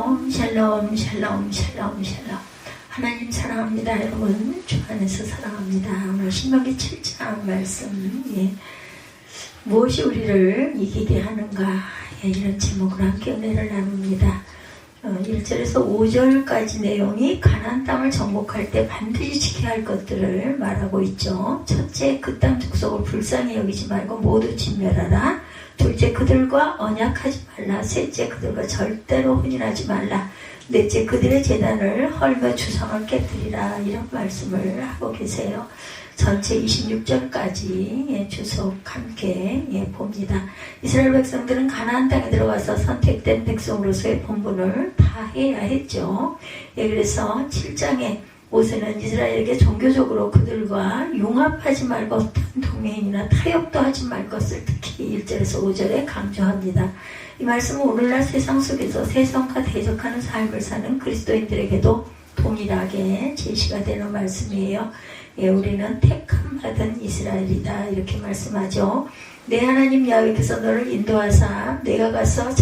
샬롬 샬롬 샬롬 샬롬 샬롬. 하나님 사랑합니다. 여러분 주 안에서 사랑합니다. 오늘 신명기 7장 말씀, 무엇이 우리를 이기게 하는가, 이런 제목으로 함께 은혜를 나눕니다. 1절에서 5절까지 내용이 가나안 땅을 정복할 때 반드시 지켜야 할 것들을 말하고 있죠. 첫째, 그 땅 족속을 불쌍히 여기지 말고 모두 진멸하라. 둘째, 그들과 언약하지 말라. 셋째, 그들과 절대로 혼인하지 말라. 넷째, 그들의 제단을 헐며 주상을 깨뜨리라. 이런 말씀을 하고 계세요. 전체 26절까지 주석 함께 봅니다. 이스라엘 백성들은 가나안 땅에 들어가서 선택된 백성으로서의 본분을 다 해야 했죠. 그래서 7장에 모세는 이스라엘에게 종교적으로 그들과 융합하지 말고 어떤 동맹이나 타협도 하지 말 것을 특히 1절에서 5절에 강조합니다. 이 말씀은 오늘날 세상 속에서 세상과 대적하는 삶을 사는 그리스도인들에게도 동일하게 제시가 되는 말씀이에요. 우리는 택함 받은 이스라엘이다, 이렇게 말씀하죠. 내 하나님 야훼께서 너를 인도하사 내가 가서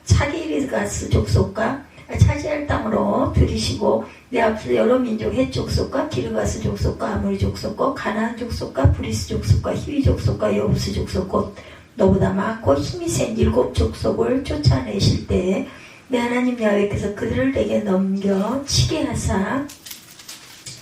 차기르가스 족속과 차지할 땅으로 들이시고 내 앞에서 여러 민족 헷 족속과 기르가스 족속과 아모리 족속과 가나안 족속과 브리스 족속과 히위 족속과 여부스 족속 곧 너보다 많고 힘이 센 7 족속을 쫓아내실 때 내 하나님 야훼께서 그들을 내게 넘겨 치게 하사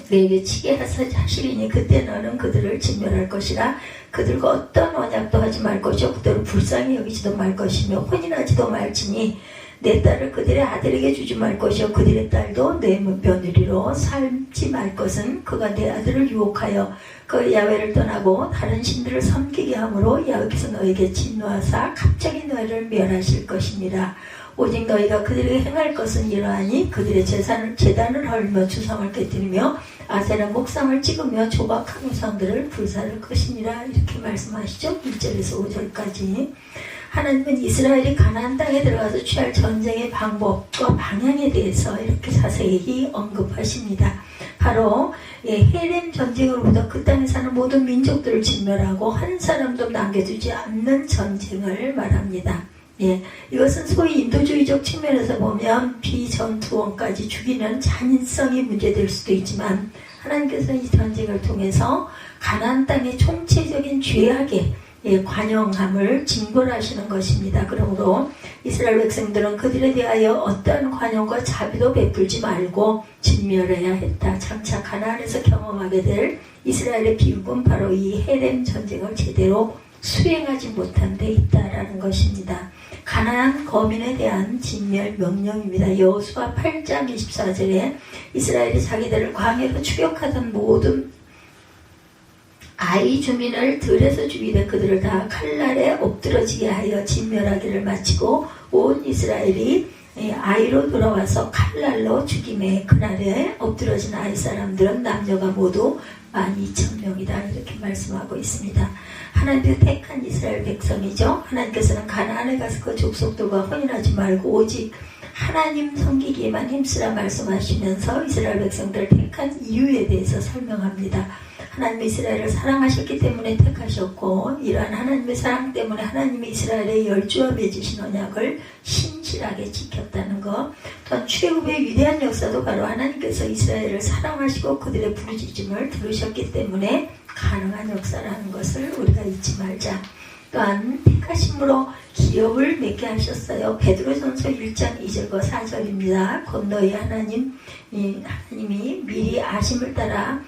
내게 치게 하시리니 그때 너는 그들을 진멸할 것이라. 그들과 어떤 언약도 하지 말 것이요 그들을 불쌍히 여기지도 말 것이며 혼인하지도 말지니 내 딸을 그들의 아들에게 주지 말 것이요 그들의 딸도 내 며느리로 살지 말 것은 그가 내 아들을 유혹하여 그 야훼를 떠나고 다른 신들을 섬기게 하므로 야훼께서 너에게 진노하사 갑자기 너희를 멸하실 것이니라. 오직 너희가 그들에게 행할 것은 이러하니 그들의 제단을 헐며 주상을 깨뜨리며 아세라 목상을 찍으며 조박한 우상들을 불사를 것이니라. 이렇게 말씀하시죠. 1절에서 5절까지. 하나님은 이스라엘이 가나안 땅에 들어가서 취할 전쟁의 방법과 방향에 대해서 이렇게 자세히 언급하십니다. 바로 헤렘 전쟁으로부터 그 땅에 사는 모든 민족들을 진멸하고 한 사람도 남겨두지 않는 전쟁을 말합니다. 이것은 소위 인도주의적 측면에서 보면 비전투원까지 죽이는 잔인성이 문제될 수도 있지만 하나님께서 이 전쟁을 통해서 가나안 땅의 총체적인 죄악의 관용함을 징벌하시는 것입니다. 그러므로 이스라엘 백성들은 그들에 대하여 어떠한 관용과 자비도 베풀지 말고 진멸해야 했다. 장차 가나안에서 경험하게 될 이스라엘의 비극은 바로 이 헤렘 전쟁을 제대로 수행하지 못한 데 있다라는 것입니다. 가나안 거민에 대한 진멸 명령입니다. 여호수아 8장 24절에 이스라엘이 자기들을 광야로 추격하던 모든 아이 주민을 들에서 죽이되 그들을 다 칼날에 엎드러지게 하여 진멸하기를 마치고 온 이스라엘이 아이로 돌아와서 칼날로 죽임에 그날에 엎드러진 아이 사람들은 남녀가 모두 12,000명이다. 이렇게 말씀하고 있습니다. 하나님께서 택한 이스라엘 백성이죠. 하나님께서는 가나안에 가서 그 족속들과 혼인하지 말고 오직 하나님 섬기기에만 힘쓰라 말씀하시면서 이스라엘 백성들을 택한 이유에 대해서 설명합니다. 하나님이 이스라엘을 사랑하셨기 때문에 택하셨고 이러한 하나님의 사랑 때문에 하나님이 이스라엘의 열주와 맺으신 언약을 신실하게 지켰다는 것. 또한 출애굽의 위대한 역사도 바로 하나님께서 이스라엘을 사랑하시고 그들의 부르짖음을 들으셨기 때문에 가능한 역사라는 것을 우리가 잊지 말자. 또한 택하심으로 기업을 맺게 하셨어요. 베드로전서 1장 2절과 4절입니다. 곧 너희 하나님이 미리 아심을 따라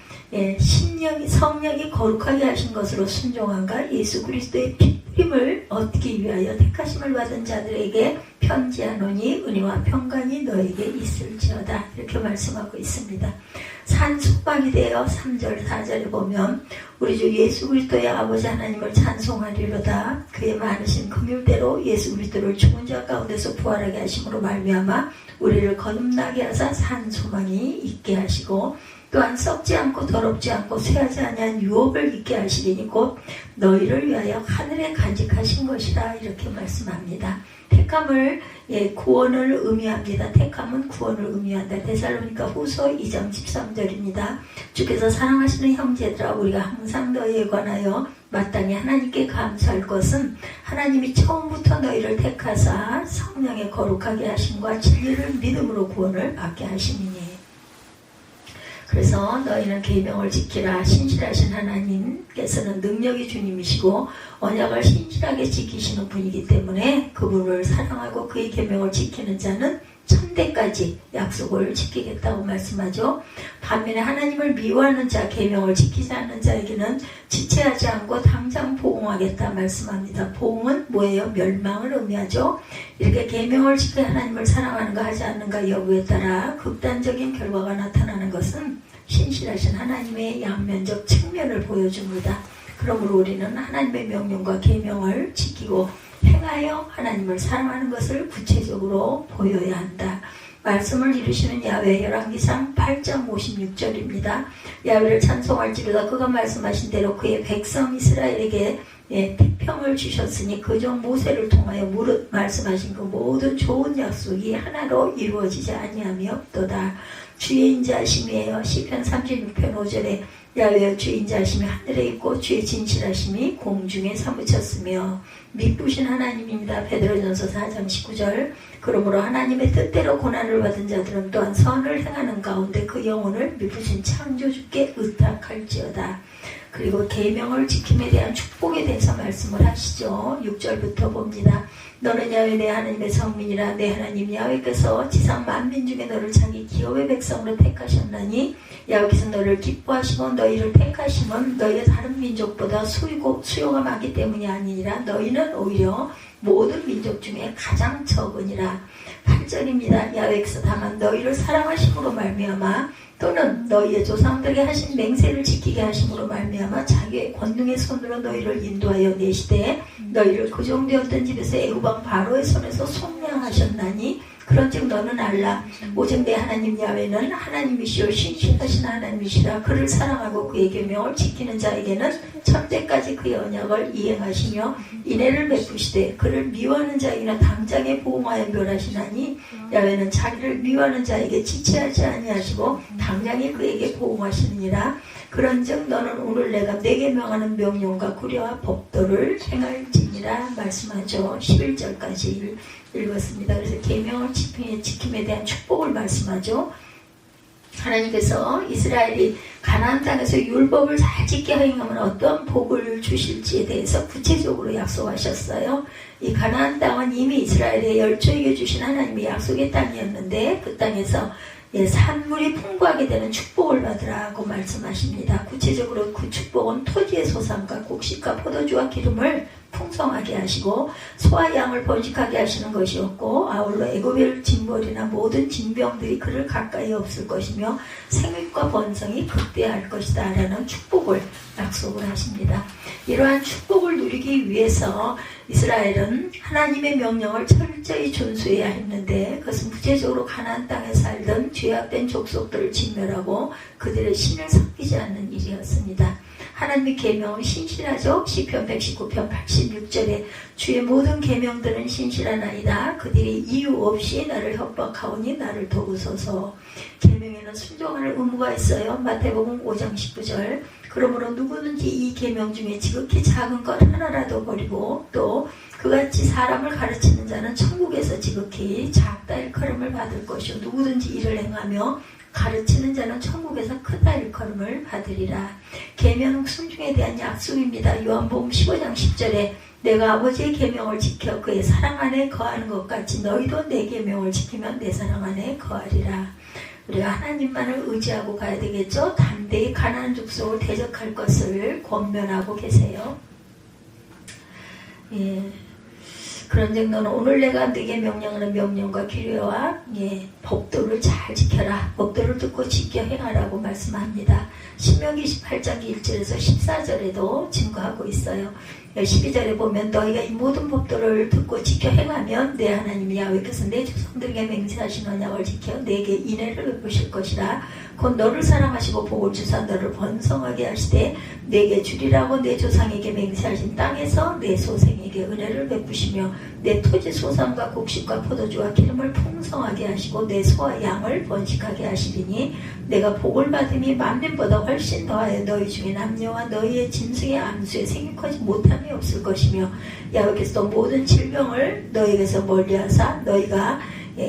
성령이 거룩하게 하신 것으로 순종한가 예수 그리스도의 피임을 얻기 위하여 택하심을 받은 자들에게 편지하노니 은혜와 평강이 너에게 있을지어다. 이렇게 말씀하고 있습니다. 산 소망이 되어 3절 4절에 보면 우리 주 예수 그리스도의 아버지 하나님을 찬송하리로다. 그의 많으신 긍휼대로 예수 그리스도를 죽은 자 가운데서 부활하게 하심으로 말미암아 우리를 거듭나게 하사 산 소망이 있게 하시고 또한 썩지 않고 더럽지 않고 쇠하지 아니한 유업을 있게 하시리니 곧 너희를 위하여 하늘에 간직하신 것이라. 이렇게 말씀합니다. 택함을 구원을 의미합니다. 택함은 구원을 의미한다. 데살로니가 후서 2장 13절입니다. 주께서 사랑하시는 형제들아 우리가 항상 너희에 관하여 마땅히 하나님께 감사할 것은 하나님이 처음부터 너희를 택하사 성령에 거룩하게 하심과 진리를 믿음으로 구원을 받게 하심이니. 그래서 너희는 계명을 지키라. 신실하신 하나님께서는 능력이 주님이시고 언약을 신실하게 지키시는 분이기 때문에 그분을 사랑하고 그의 계명을 지키는 자는 천대까지 약속을 지키겠다고 말씀하죠. 반면에 하나님을 미워하는 자, 계명을 지키지 않는 자에게는 지체하지 않고 당장 보응하겠다 말씀합니다. 보응은 뭐예요? 멸망을 의미하죠. 이렇게 계명을 지켜 하나님을 사랑하는가 하지 않는가 여부에 따라 극단적인 결과가 나타나는 것은 신실하신 하나님의 양면적 측면을 보여줍니다. 그러므로 우리는 하나님의 명령과 계명을 지키고 행하여 하나님을 사랑하는 것을 구체적으로 보여야 한다. 말씀을 이루시는 야훼 열왕기상 8장 56절입니다. 야훼를 찬송할지로다 그가 말씀하신 대로 그의 백성 이스라엘에게 태평을 주셨으니 그 종 모세를 통하여 무릇 말씀하신 그 모든 좋은 약속이 하나로 이루어지지 아니함이 없도다. 주의 인자하심이에요. 시편 36편 5절에 야훼여 주의 인자하심이 하늘에 있고 주의 진실하심이 공중에 사무쳤으며 미쁘신 하나님입니다. 베드로전서 4장 19절. 그러므로 하나님의 뜻대로 고난을 받은 자들은 또한 선을 행하는 가운데 그 영혼을 미쁘신 창조주께 의탁할지어다. 그리고 계명을 지킴에 대한 축복에 대해서 말씀을 하시죠. 6절부터 봅니다. 너는 야훼 내 하나님의 성민이라. 내 하나님 야훼께서 지상 만민 중에 너를 자기 기업의 백성으로 택하셨나니 야훼께서 너를 기뻐하시고 너희를 택하심은 너희의 다른 민족보다 수요가 많기 때문이 아니니라. 너희는 오히려 모든 민족 중에 가장 적으니라. 8절입니다. 야훼께서 다만 너희를 사랑하심으로 말미암아 또는 너희의 조상들에게 하신 맹세를 지키게 하심으로 말미암아 자기의 권능의 손으로 너희를 인도하여 내시되 너희를 그 종되었던 집에서 애굽왕 바로의 손에서 속량하셨나니 그런즉 너는 알라. 오직 내 하나님 야훼는 하나님이시오 신실하신 하나님이시라. 그를 사랑하고 그의 계명을 지키는 자에게는 천대까지 그의 언약을 이행하시며 인애를 베푸시되 그를 미워하는 자에게는 당장에 보응하여 멸하시나니 야훼는 자기를 미워하는 자에게 지체하지 아니하시고 당장에 그에게 보응하시느니라. 그런즉 너는 오늘 내가 내게 명하는 명령과 구려와 법도를 행할지니라 말씀하죠. 11절까지 읽었습니다. 그래서 계명을 지킴에 대한 축복을 말씀하죠. 하나님께서 이스라엘이 가나안 땅에서 율법을 잘 지켜 행하면 어떤 복을 주실지에 대해서 구체적으로 약속하셨어요. 이 가나안 땅은 이미 이스라엘의 열조에게 주신 하나님의 약속의 땅이었는데 그 땅에서 산물이 풍부하게 되는 축복을 받으라고 말씀하십니다. 구체적으로 그 축복은 토지의 소산과 곡식과 포도주와 기름을 풍성하게 하시고 소와 양을 번식하게 하시는 것이었고 아울러 애굽의 징벌이나 모든 징병들이 그를 가까이 없을 것이며 생육과 번성이 극대할 것이다 라는 축복을 약속을 하십니다. 이러한 축복을 누리기 위해서 이스라엘은 하나님의 명령을 철저히 준수해야 했는데 그것은 구체적으로 가나안 땅에 살던 죄악된 족속들을 진멸하고 그들의 신을 섬기지 않는 일이었습니다. 하나님의 계명은 신실하죠. 시편 119편 86절에 주의 모든 계명들은 신실하나이다. 그들이 이유 없이 나를 협박하오니 나를 도우소서. 계명에는 순종할 의무가 있어요. 마태복음 5장 19절. 그러므로 누구든지 이 계명 중에 지극히 작은 것 하나라도 버리고 또 그같이 사람을 가르치는 자는 천국에서 지극히 작다 일컬음을 받을 것이요 누구든지 이를 행하며 가르치는 자는 천국에서 크다 일컬음을 받으리라. 계명 순종에 대한 약속입니다. 요한복음 15장 10절에 내가 아버지의 계명을 지켜 그의 사랑 안에 거하는 것 같이 너희도 내 계명을 지키면 내 사랑 안에 거하리라. 우리가 하나님만을 의지하고 가야 되겠죠. 담대히 가나안 족속을 대적할 것을 권면하고 계세요. 그런즉 너는 오늘 내가 네게 명령하는 명령과 규례와 법도를 잘 지켜라. 법도를 듣고 지켜 행하라고 말씀합니다. 신명기 28장 1절에서 14절에도 증거하고 있어요. 12절에 보면 너희가 이 모든 법도를 듣고 지켜 행하면 내 하나님 야훼께서 내 조상들에게 맹세하신 언약을 지켜 내게 인애를 베푸실 것이라. 곧 너를 사랑하시고 복을 주사 너를 번성하게 하시되 내게 주리라고 내 조상에게 맹세하신 땅에서 내 소생에게 은혜를 베푸시며 내 토지 소산과 곡식과 포도주와 기름을 풍성하게 하시고 내 소와 양을 번식하게 하시리니 내가 복을 받음이 만민보다 훨씬 더하여 너희 중에 남녀와 너희의 짐승의 암수에 생육하지 못함이 없을 것이며 여호와께서 모든 질병을 너희에게서 멀리하사 너희가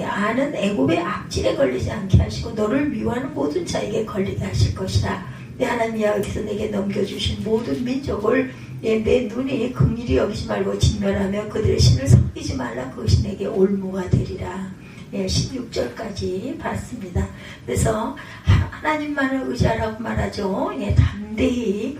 아는 애굽의 악질에 걸리지 않게 하시고 너를 미워하는 모든 자에게 걸리게 하실 것이라. 내 하나님 여호와께서 내게 넘겨주신 모든 민족을 내 눈이 긍휼히 여기지 말고 진멸하며 그들의 신을 섬기지 말라. 그것이 내게 올무가 되리라. 16절까지 봤습니다. 그래서 하나님만을 의지하라고 말하죠. 담대히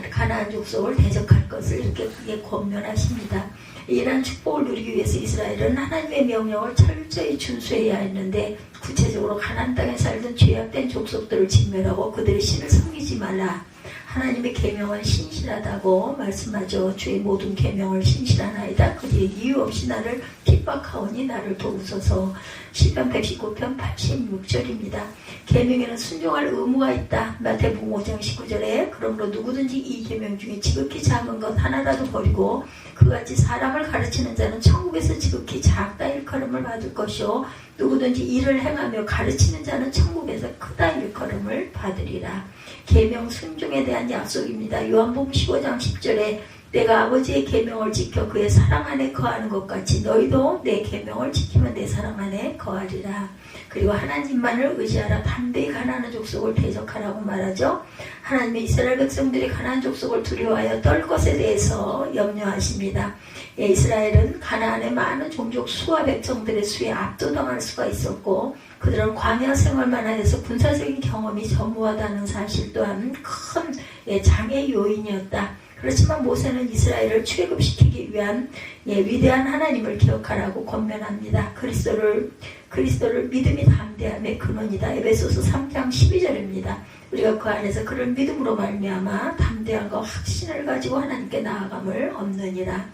가나안 족속을 대적할 것을 이렇게 권면하십니다. 이러한 축복을 누리기 위해서 이스라엘은 하나님의 명령을 철저히 준수해야 했는데 구체적으로 가나안 땅에 살던 죄악된 족속들을 진멸하고 그들의 신을 섬기지 말라. 하나님의 계명은 신실하다고 말씀하죠. 주의 모든 계명을 신실하나이다. 그들이 이유 없이 나를 핍박하오니 나를 도우소서. 시편 119편 86절입니다. 계명에는 순종할 의무가 있다. 마태복음 5장 19절에 그러므로 누구든지 이 계명 중에 지극히 작은 것 하나라도 버리고 그같이 사람을 가르치는 자는 천국에서 지극히 작다 일컬음을 받을 것이요 누구든지 이를 행하며 가르치는 자는 천국에서 크다 일컬음을 받으리라. 계명 순종에 대한 약속입니다. 요한복음 15장 10절에 내가 아버지의 계명을 지켜 그의 사랑 안에 거하는 것 같이 너희도 내 계명을 지키면 내 사랑 안에 거하리라. 그리고 하나님만을 의지하라. 담대히 가나안 족속을 대적하라고 말하죠. 하나님의 이스라엘 백성들이 가나안 족속을 두려워하여 떨 것에 대해서 염려하십니다. 이스라엘은 가나안의 많은 종족 수와 백성들의 수에 압도당할 수가 있었고 그들은 광야 생활만 하여서 군사적인 경험이 전무하다는 사실 또한 큰 장애 요인이었다. 그렇지만 모세는 이스라엘을 출애굽시키기 위한 위대한 하나님을 기억하라고 권면합니다. 그리스도를 믿음이 담대함의 근원이다. 에베소서 3장 12절입니다. 우리가 그 안에서 그를 믿음으로 말미암아 담대함과 확신을 가지고 하나님께 나아감을 얻느니라.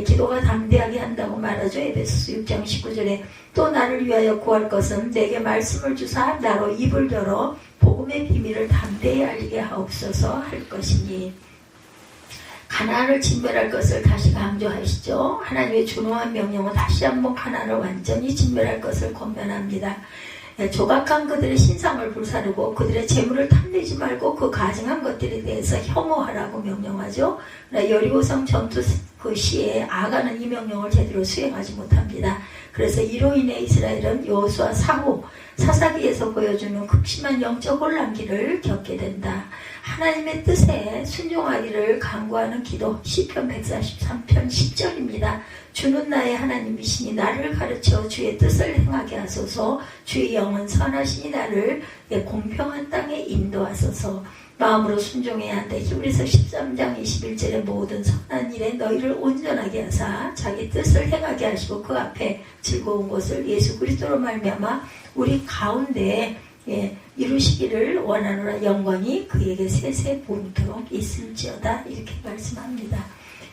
기도가 담대하게 한다고 말하죠. 에베소서 6장 19절에 또 나를 위하여 구할 것은 내게 말씀을 주사 나로 입을 열어 복음의 비밀을 담대히 알리게 하옵소서 할 것이니 가나안을 진멸할 것을 다시 강조하시죠. 하나님의 준엄한 명령은 다시 한번 가나안을 완전히 진멸할 것을 권면합니다. 조각한 그들의 신상을 불사르고 그들의 재물을 탐내지 말고 그 가증한 것들에 대해서 혐오하라고 명령하죠. 여리고성 전투 그 시에 아가는 이 명령을 제대로 수행하지 못합니다. 그래서 이로 인해 이스라엘은 여호수아 사후 사사기에서 보여주는 극심한 영적 혼란기를 겪게 된다. 하나님의 뜻에 순종하기를 간구하는 기도 시편 143편 10절입니다. 주는 나의 하나님이시니 나를 가르쳐 주의 뜻을 행하게 하소서. 주의 영은 선하시니 나를 공평한 땅에 인도하소서. 마음으로 순종해야 한다. 히브리서 13장 21절의 모든 선한 일에 너희를 온전하게 하사 자기 뜻을 행하게 하시고 그 앞에 즐거운 것을 예수 그리스도로 말미암아 우리 가운데 이루시기를 원하노라. 영광이 그에게 세세 보이도록 있을지어다. 이렇게 말씀합니다.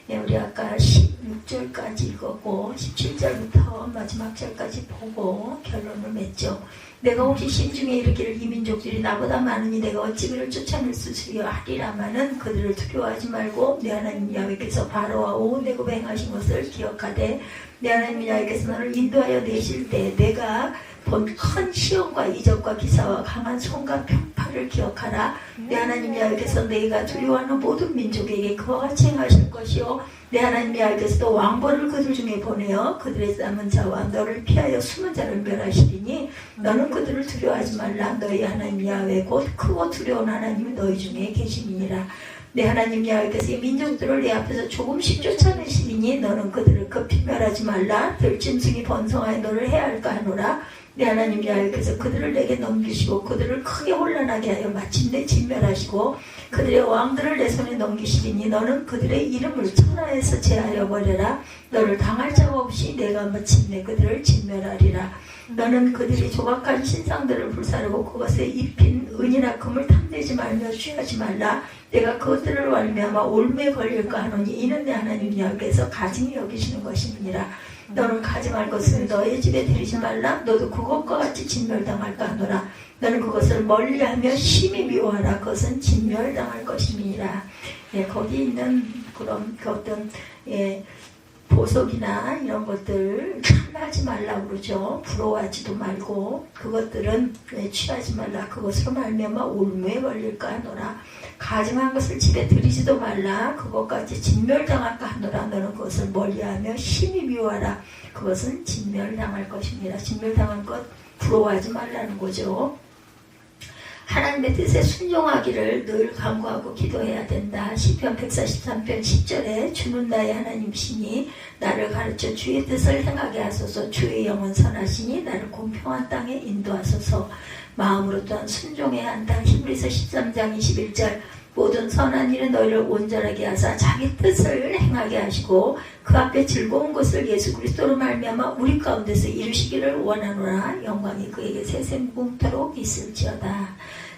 우리 아까 16절까지 읽었고 17절부터 마지막 절까지 보고 결론을 맺죠. 내가 혹시 심중에 이르기를 이 민족들이 나보다 많으니 내가 어찌 그를 쫓아낼 수 하리라마는 그들을 두려워하지 말고 내 하나님 야훼께서 바로와 온 애굽에 행하신 것을 기억하되 내 하나님 야훼께서 너를 인도하여 내실 때 내가 본 큰 시험과 이적과 기사와 강한 손과 편파를 기억하라. 내 하나님 야훼께서 너희가 두려워하는 모든 민족에게 그와 같이 행하실 것이요 내 하나님 야훼께서도 왕벌을 그들 중에 보내어 그들의 남은 자와 너를 피하여 숨은 자를 멸하시리니 너는 그들을 두려워하지 말라. 너희 하나님 야훼 곧 크고 두려운 하나님이 너희 중에 계시니라. 내 하나님 야훼께서 이 민족들을 내 앞에서 조금씩 쫓아내시리니 너는 그들을 급히 멸하지 말라. 들짐승이 번성하여 너를 해할까 하노라. 내 하나님 야훼께서 그들을 내게 넘기시고 그들을 크게 혼란하게 하여 마침내 진멸하시고 그들의 왕들을 내 손에 넘기시리니 너는 그들의 이름을 천하에서 제하여 버려라. 너를 당할 자가 없이 내가 마침내 그들을 진멸하리라. 너는 그들이 조각한 신상들을 불사르고 그것에 입힌 은이나 금을 탐내지 말며 취하지 말라. 내가 그것들을 말미암아 올무에 걸릴까 하노니 이는 내 하나님 야훼께서 가증히 여기시는 것이니라. 너는 가증할 것을 너의 집에 들이지 말라. 너도 그것과 같이 진멸당할까 하노라. 너는 그것을 멀리하며 심히 미워하라. 그것은 진멸당할 것임이니라. 거기 있는 그런 그 어떤 보석이나 이런 것들 탐하지 말라고 그러죠. 부러워하지도 말고 그것들은 취하지 말라. 그것으로 말미암아 올무에 걸릴까 하노라. 가증한 것을 집에 들이지도 말라. 그것까지 진멸당할까 하노라. 너는 그것을 멀리하며 심히 미워하라. 그것은 진멸당할 것입니다. 진멸당한 것 부러워하지 말라는 거죠. 하나님의 뜻에 순종하기를 늘 간구하고 기도해야 된다. 시편 143편 10절에 주는 나의 하나님이시니 나를 가르쳐 주의 뜻을 행하게 하소서. 주의 영은 선하시니 나를 공평한 땅에 인도하소서. 마음으로 또한 순종해야 한다. 히브리서 13장 21절 모든 선한 일은 너희를 온전하게 하사 자기 뜻을 행하게 하시고 그 앞에 즐거운 것을 예수 그리스도로 말미암아 우리 가운데서 이루시기를 원하노라. 영광이 그에게 세세무궁토록 있을지어다.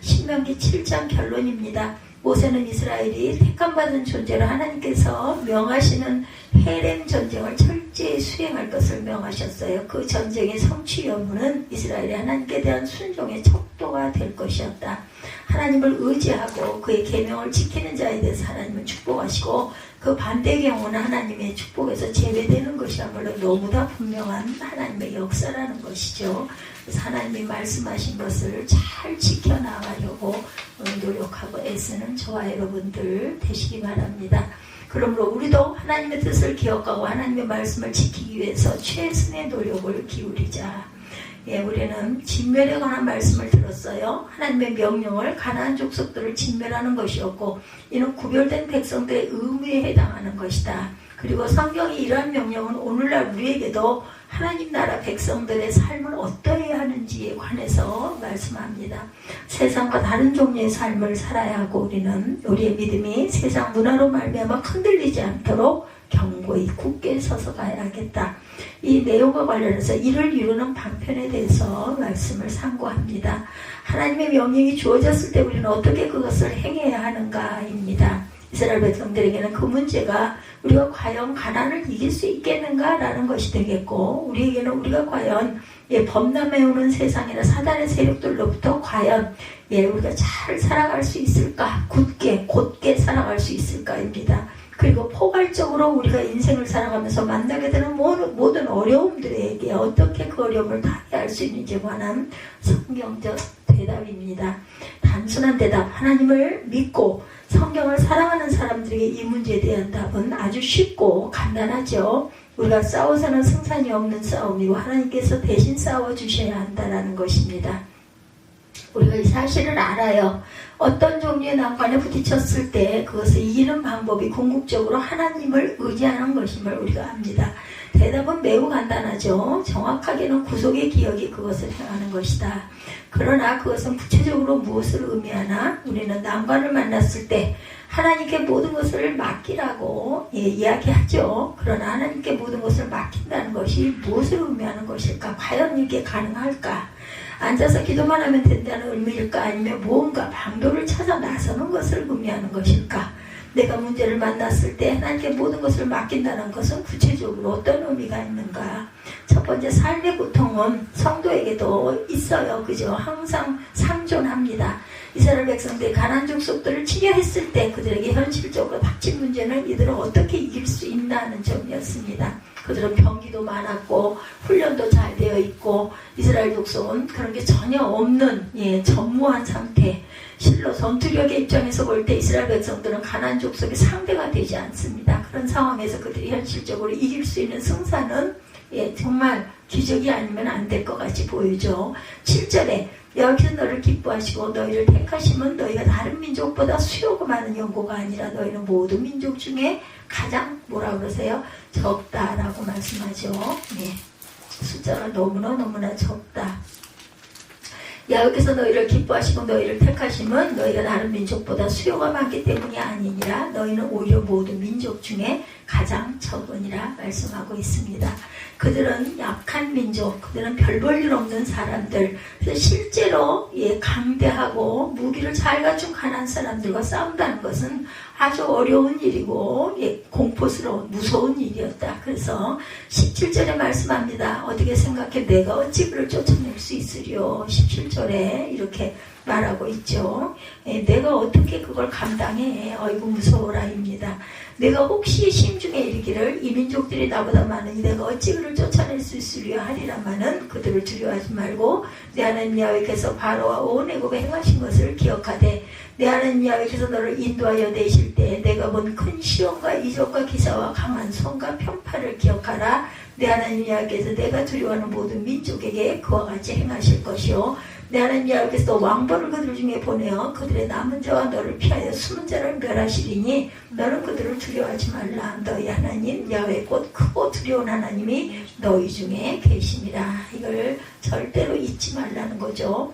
신명기 7장 결론입니다. 모세는 이스라엘이 택함받은 존재로 하나님께서 명하시는 헤렘 전쟁을 철저히 수행할 것을 명하셨어요. 그 전쟁의 성취 여부는 이스라엘이 하나님께 대한 순종의 척도가 될 것이었다. 하나님을 의지하고 그의 계명을 지키는 자에 대해서 하나님은 축복하시고 그 반대의 경우는 하나님의 축복에서 제외되는 것이야말로 너무나 분명한 하나님의 역사라는 것이죠. 그래서 하나님이 말씀하신 것을 잘 지켜나가려고 노력하고 애쓰는 저와 여러분들 되시기 바랍니다. 그러므로 우리도 하나님의 뜻을 기억하고 하나님의 말씀을 지키기 위해서 최선의 노력을 기울이자. 우리는 진멸에 관한 말씀을 들었어요. 하나님의 명령을 가나안 족속들을 진멸하는 것이었고 이는 구별된 백성들의 의무에 해당하는 것이다. 그리고 성경이 이러한 명령은 오늘날 우리에게도 하나님 나라 백성들의 삶을 어떠해야 하는지에 관해서 말씀합니다. 세상과 다른 종류의 삶을 살아야 하고 우리는 우리의 믿음이 세상 문화로 말미암아 흔들리지 않도록 견고히 굳게 서서 가야겠다. 이 내용과 관련해서 이를 이루는 방편에 대해서 말씀을 상고합니다. 하나님의 명령이 주어졌을 때 우리는 어떻게 그것을 행해야 하는가입니다. 이스라엘 백성들에게는 그 문제가 우리가 과연 가난을 이길 수 있겠는가라는 것이 되겠고 우리에게는 우리가 과연 범람해오는 세상이나 사단의 세력들로부터 과연 우리가 잘 살아갈 수 있을까, 곧게 살아갈 수 있을까입니다. 그리고 포괄적으로 우리가 인생을 살아가면서 만나게 되는 모든 어려움들에게 어떻게 그 어려움을 타개할 수 있는지에 관한 성경적 대답입니다. 단순한 대답, 하나님을 믿고 성경을 사랑하는 사람들에게 이 문제에 대한 답은 아주 쉽고 간단하죠. 우리가 싸워서는 승산이 없는 싸움이고 하나님께서 대신 싸워주셔야 한다는 것입니다. 우리가 이 사실을 알아요. 어떤 종류의 난관에 부딪혔을 때 그것을 이기는 방법이 궁극적으로 하나님을 의지하는 것임을 우리가 압니다. 대답은 매우 간단하죠. 정확하게는 구속의 기억이 그것을 행하는 것이다. 그러나 그것은 구체적으로 무엇을 의미하나? 우리는 난관을 만났을 때 하나님께 모든 것을 맡기라고 이야기하죠. 그러나 하나님께 모든 것을 맡긴다는 것이 무엇을 의미하는 것일까? 과연 이게 가능할까? 앉아서 기도만 하면 된다는 의미일까? 아니면 무언가 방도를 찾아 나서는 것을 의미하는 것일까? 내가 문제를 만났을 때 하나님께 모든 것을 맡긴다는 것은 구체적으로 어떤 의미가 있는가? 첫 번째, 삶의 고통은 성도에게도 있어요. 그죠? 항상 상존합니다. 이스라엘 백성들이 가나안 족속들을 치려했을 때 그들에게 현실적으로 닥친 문제는 이들은 어떻게 이길 수 있나는 점이었습니다. 그들은 병기도 많았고 훈련도 잘 되어 있고 이스라엘 족속은 그런 게 전혀 없는 전무한 상태. 실로 전투력의 입장에서 볼 때 이스라엘 백성들은 가나안 족속의 상대가 되지 않습니다. 그런 상황에서 그들이 현실적으로 이길 수 있는 승산은 정말 기적이 아니면 안 될 것 같이 보이죠. 7절에 여호와께서 너를 기뻐하시고 너희를 택하시면 너희가 다른 민족보다 수요가 많은 연고가 아니라 너희는 모든 민족 중에 가장 뭐라 그러세요? 적다라고 말씀하죠. 숫자가 너무나 적다. 여호와께서 너희를 기뻐하시고 너희를 택하시면 너희가 다른 민족보다 수요가 많기 때문이 아니니라. 너희는 오히려 모든 민족 중에 가장 적으니라 말씀하고 있습니다. 그들은 약한 민족, 그들은 별 볼 일 없는 사람들. 그래서 실제로 강대하고 무기를 잘 갖춘 가난한 사람들과 싸운다는 것은 아주 어려운 일이고 공포스러운 무서운 일이었다. 그래서 17절에 말씀합니다. 어떻게 생각해? 내가 어찌 그를 쫓아낼 수 있으리요. 17절에 이렇게 말하고 있죠. 내가 어떻게 그걸 감당해? 어이구 무서워라입니다. 내가 혹시 심중에 이르기를 이 민족들이 나보다 많으니 내가 어찌 그를 쫓아낼 수 있으리요 하리라마는 그들을 두려워하지 말고 내 하나님 여호와께서 바로와 온 애국에 행하신 것을 기억하되 내 하나님 여호와께서 너를 인도하여 내실 때 내가 본 큰 시험과 이적과 기사와 강한 손과 편파를 기억하라. 내 하나님 여호와께서 내가 두려워하는 모든 민족에게 그와 같이 행하실 것이요 내 하나님 여호와께서 왕벌을 그들 중에 보내어 그들의 남은 자와 너를 피하여 숨은 자를 멸하시리니 너는 그들을 두려워하지 말라. 너희 하나님 여호와 곧 크고 두려운 하나님이 너희 중에 계심이라. 이걸 절대로 잊지 말라는 거죠.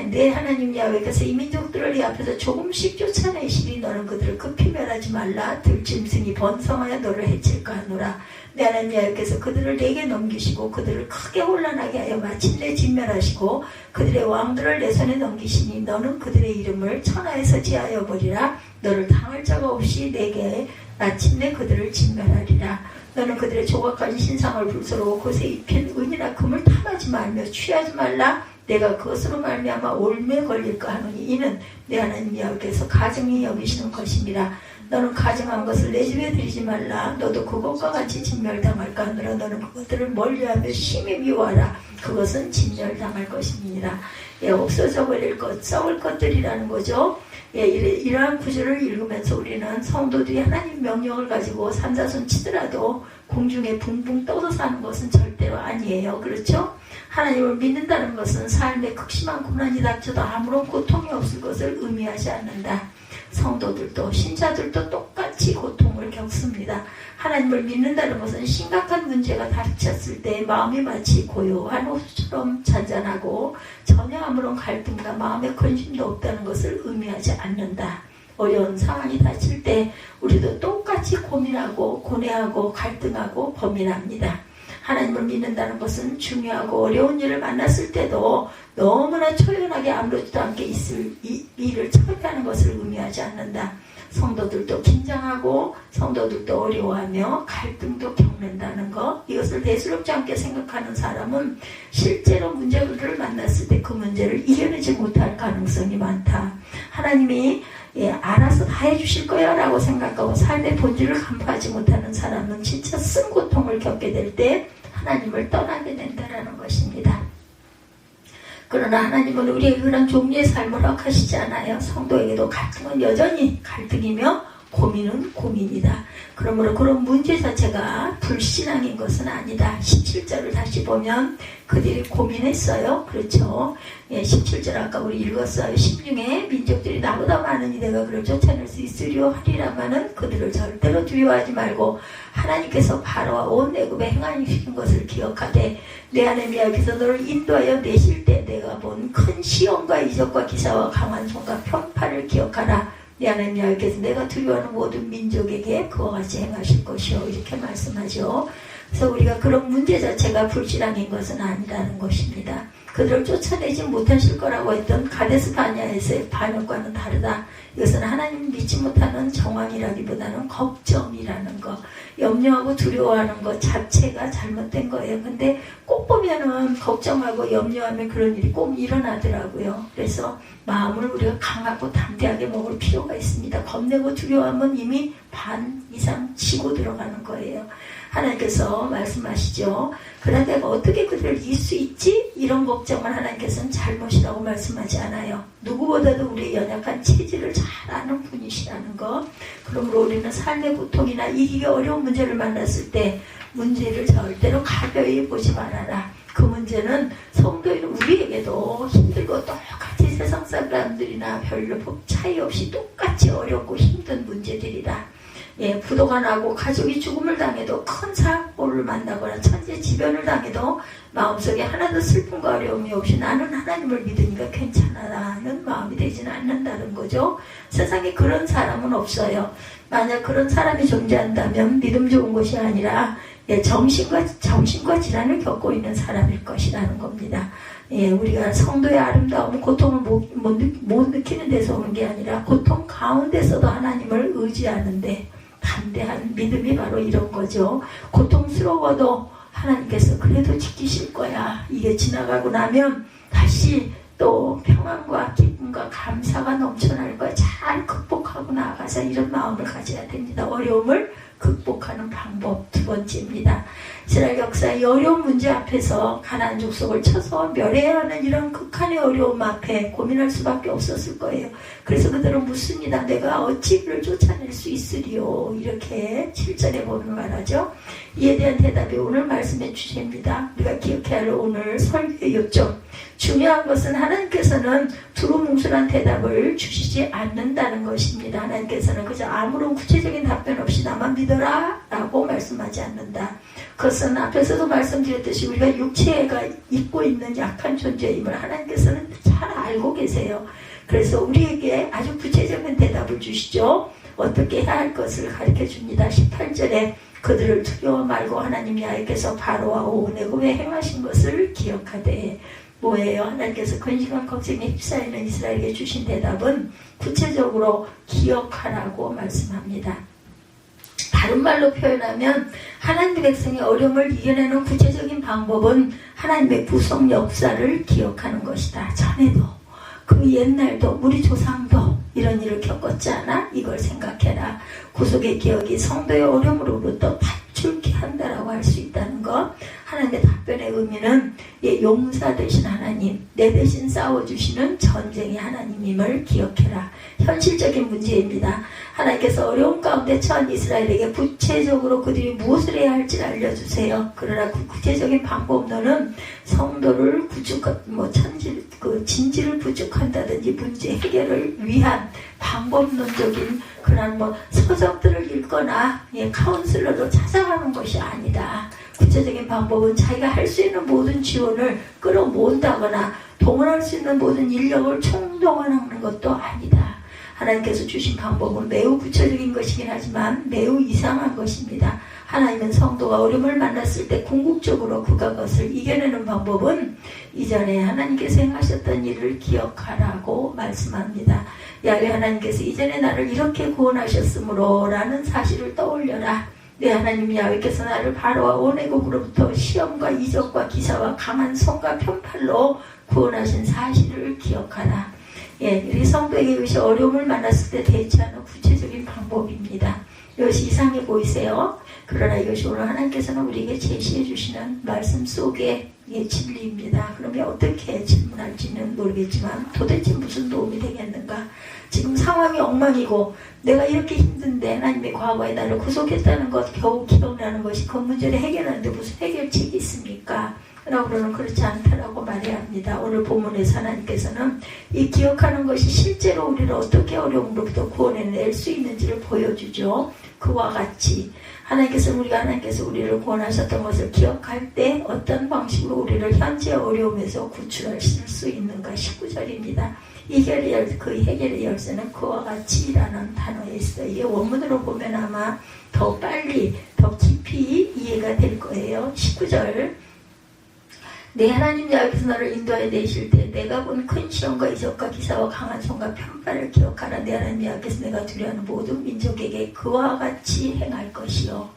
내 하나님 여호와께서 이 민족들을 네 앞에서 조금씩 쫓아내시리. 너는 그들을 급히 멸하지 말라. 들짐승이 번성하여 너를 해칠까 하노라. 내 하나님 여호와께서 그들을 내게 넘기시고 그들을 크게 혼란하게 하여 마침내 진멸하시고 그들의 왕들을 내 손에 넘기시니 너는 그들의 이름을 천하에서 지하여 버리라. 너를 당할 자가 없이 내게 마침내 그들을 진멸하리라. 너는 그들의 조각까지 신상을 불서로 곳에 입힌 은이나 금을 탐하지 말며 취하지 말라. 내가 그것으로 말미암아 올매 걸릴까 하노니 이는 내 하나님 여호와께서 가증히 여기시는 것입니다. 너는 가증한 것을 내 집에 들이지 말라. 너도 그것과 같이 진멸당할까 하노라. 너는 그것들을 멀리하며 심히 미워하라. 그것은 진멸당할 것입니다. 없어져 버릴 것, 썩을 것들이라는 거죠. 이러한 구절을 읽으면서 우리는 성도들이 하나님 명령을 가지고 삼자손 치더라도 공중에 붕붕 떠서 사는 것은 절대로 아니에요. 그렇죠? 하나님을 믿는다는 것은 삶에 극심한 고난이 닥쳐도 아무런 고통이 없을 것을 의미하지 않는다. 성도들도 신자들도 똑같이 고통을 겪습니다. 하나님을 믿는다는 것은 심각한 문제가 닥쳤을 때 마음이 마치 고요한 호수처럼 잔잔하고 전혀 아무런 갈등과 마음의 근심도 없다는 것을 의미하지 않는다. 어려운 상황이 닥칠 때 우리도 똑같이 고민하고 고뇌하고 갈등하고 고민합니다. 하나님을 믿는다는 것은 중요하고 어려운 일을 만났을 때도 너무나 초연하게 아무렇지도 않게 있을 이 일을 처리하는 것을 의미하지 않는다. 성도들도 긴장하고 성도들도 어려워하며 갈등도 겪는다는 것, 이것을 대수롭지 않게 생각하는 사람은 실제로 문제를 만났을 때 그 문제를 이겨내지 못할 가능성이 많다. 하나님이 알아서 다 해주실 거야 라고 생각하고 삶의 본질을 간파하지 못하는 사람은 진짜 쓴 고통을 겪게 될 때 하나님을 떠나게 된다는 것입니다. 그러나 하나님은 우리에게 그런 종류의 삶을 허락하시지 않아요. 성도에게도 갈등은 여전히 갈등이며 고민은 고민이다. 그러므로 그런 문제 자체가 불신앙인 것은 아니다. 17절을 다시 보면 그들이 고민했어요. 그렇죠. 17절 아까 우리 읽었어요. 심중에 민족들이 나보다 많으니 내가 그를 쫓아낼 수 있으리요 하리라마는 그들을 절대로 두려워하지 말고 하나님께서 바로와 온 애굽에 행하신 것을 기억하되 내 하나님 여호와께서 너를 인도하여 내실 때 내가 본 큰 시험과 이적과 기사와 강한 손과 편파를 기억하라. 내 하나님 여호와께서 내가 두려워하는 모든 민족에게 그와 같이 행하실 것이요 이렇게 말씀하죠. 그래서 우리가 그런 문제 자체가 불신앙인 것은 아니라는 것입니다. 그들을 쫓아내지 못하실 거라고 했던 가데스 바네아에서의 반역과는 다르다. 이것은 하나님 믿지 못하는 정황이라기보다는 걱정이라는 것, 염려하고 두려워하는 것 자체가 잘못된 거예요. 근데 꼭 보면은 걱정하고 염려하면 그런 일이 꼭 일어나더라고요. 그래서 마음을 우리가 강하고 담대하게 먹을 필요가 있습니다. 겁내고 두려워하면 이미 반 이상 치고 들어가는 거예요. 하나님께서 말씀하시죠. 그러나 내가 어떻게 그들을 이길 수 있지? 이런 걱정을 하나님께서는 잘못이라고 말씀하지 않아요. 누구보다도 우리의 연약한 체질을 잘 아는 분이시라는 것. 그러므로 우리는 삶의 고통이나 이기기 어려운 문제를 만났을 때 문제를 절대로 가벼이 보지 말아라. 그 문제는 성도인 우리에게도 힘들고 똑같이 세상 사람들이나 별로 차이 없이 똑같이 어렵고 힘든 문제들이다. 부도가 나고 가족이 죽음을 당해도 큰 사고를 만나거나 천재지변을 당해도 마음속에 하나도 슬픔과 어려움이 없이 나는 하나님을 믿으니까 괜찮아라는 마음이 되지는 않는다는 거죠. 세상에 그런 사람은 없어요. 만약 그런 사람이 존재한다면 믿음 좋은 것이 아니라 정신과 질환을 겪고 있는 사람일 것이라는 겁니다. 예, 우리가 성도의 아름다움은 고통을 못 느끼는 데서 오는 게 아니라 고통 가운데서도 하나님을 의지하는데 담대한 믿음이 바로 이런 거죠. 고통스러워도 하나님께서 그래도 지키실 거야. 이게 지나가고 나면 다시 또 평안과 기쁨과 감사가 넘쳐날 거야. 잘 극복하고 나아가서 이런 마음을 가져야 됩니다. 어려움을 극복하는 방법 두 번째입니다. 이스라엘 역사의 어려운 문제 앞에서 가나안 족속을 쳐서 멸해야 하는 이런 극한의 어려움 앞에 고민할 수밖에 없었을 거예요. 그래서 그들은 묻습니다. 내가 어찌 그를 쫓아낼 수 있으리요. 이렇게 7절에 보면 말하죠. 이에 대한 대답이 오늘 말씀의 주제입니다. 우리가 기억해야 할 오늘 설교의 요점. 중요한 것은 하나님께서는 두루뭉술한 대답을 주시지 않는다는 것입니다. 하나님께서는 그저 아무런 구체적인 답변 없이 나만 믿어라 라고 말씀하지 않는다. 그것은 앞에서도 말씀드렸듯이 우리가 육체가 입고 있는 약한 존재임을 하나님께서는 잘 알고 계세요. 그래서 우리에게 아주 구체적인 대답을 주시죠. 어떻게 해야 할 것을 가르쳐 줍니다. 18절에 그들을 두려워 말고 하나님 야훼께서 바로와 온 애굽에 행하신 것을 기억하되. 뭐예요? 하나님께서 근심과 걱정에 휩싸이는 이스라엘에게 주신 대답은 구체적으로 기억하라고 말씀합니다. 다른 말로 표현하면 하나님의 백성의 어려움을 이겨내는 구체적인 방법은 하나님의 구속 역사를 기억하는 것이다. 전에도 그 옛날도 우리 조상도 이런 일을 겪었지 않아? 이걸 생각해라. 구속의 기억이 성도의 어려움으로부터 탈출케 한다라고 할 수 있다는 것. 하나님의 답변의 의미는 용사 되신 하나님, 내 대신 싸워주시는 전쟁의 하나님임을 기억해라. 현실적인 문제입니다. 하나님께서 어려운 가운데 처한 이스라엘에게 구체적으로 그들이 무엇을 해야 할지 알려주세요. 그러나 그 구체적인 방법론은 성도를 진지를 부족한다든지 문제 해결을 위한 방법론적인 그런 서적들을 읽거나 카운슬러로 찾아가는 것이 아니다. 구체적인 방법은 자기가 할 수 있는 모든 지원을 끌어모은다거나 동원할 수 있는 모든 인력을 총동원하는 것도 아니다. 하나님께서 주신 방법은 매우 구체적인 것이긴 하지만 매우 이상한 것입니다. 하나님은 성도가 어려움을 만났을 때 궁극적으로 그가 그것을 이겨내는 방법은 이전에 하나님께서 행하셨던 일을 기억하라고 말씀합니다. 야훼 하나님께서 이전에 나를 이렇게 구원하셨으므로 라는 사실을 떠올려라. 내 하나님 야훼께서 나를 바로와 온 애국으로부터 시험과 이적과 기사와 강한 손과 편팔로 구원하신 사실을 기억하라. 이 성도에게 이것이 어려움을 만났을 때 대처하는 구체적인 방법입니다. 이것이 이상해 보이세요? 그러나 이것이 오늘 하나님께서는 우리에게 제시해 주시는 말씀 속의 진리입니다. 그러면 어떻게 질문할지는 모르겠지만 도대체 무슨 도움이 되겠는가? 지금 상황이 엉망이고 내가 이렇게 힘든데 하나님의 과거에 나를 구속했다는 것 겨우 기억나는 것이 그 문제를 해결하는데 무슨 해결책이 있습니까? 그러나 그렇지 않다라고 말해야 합니다. 오늘 본문에서 하나님께서는 이 기억하는 것이 실제로 우리를 어떻게 어려움으로부터 구원해낼 수 있는지를 보여주죠. 그와 같이 하나님께서 우리를 구원하셨던 것을 기억할 때 어떤 방식으로 우리를 현재 어려움에서 구출하실 수 있는가. 19절입니다. 그 해결의 열쇠는 그와 같이라는 단어에 있어요. 이게 원문으로 보면 아마 더 빨리 더 깊이 이해가 될 거예요. 19절 내 하나님 야훼께서 너를 인도하여 내실 때 내가 본 큰 시험과 이적과 기사와 강한 손과 편팔을 기억하라. 내 하나님 야훼께서 내가 두려워하는 모든 민족에게 그와 같이 행할 것이요.